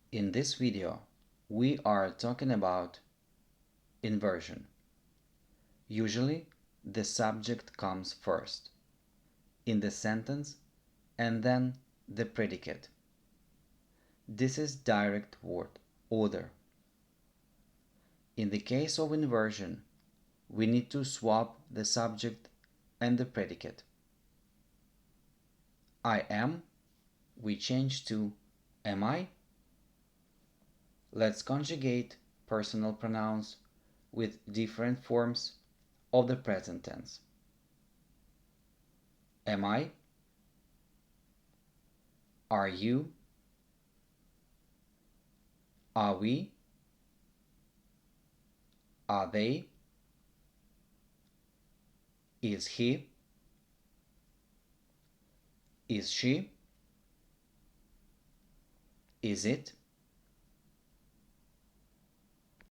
In this video, we are talking about inversion. Usually, the subject comes first in the sentence and then the predicate. This is direct word order. In the case of inversion, we need to swap the subject and the predicate. I am, we change to am I. Let's conjugate personal pronouns with different forms of the present tense. Am I? Are you? Are we? Are they? Is he? Is she? Is it?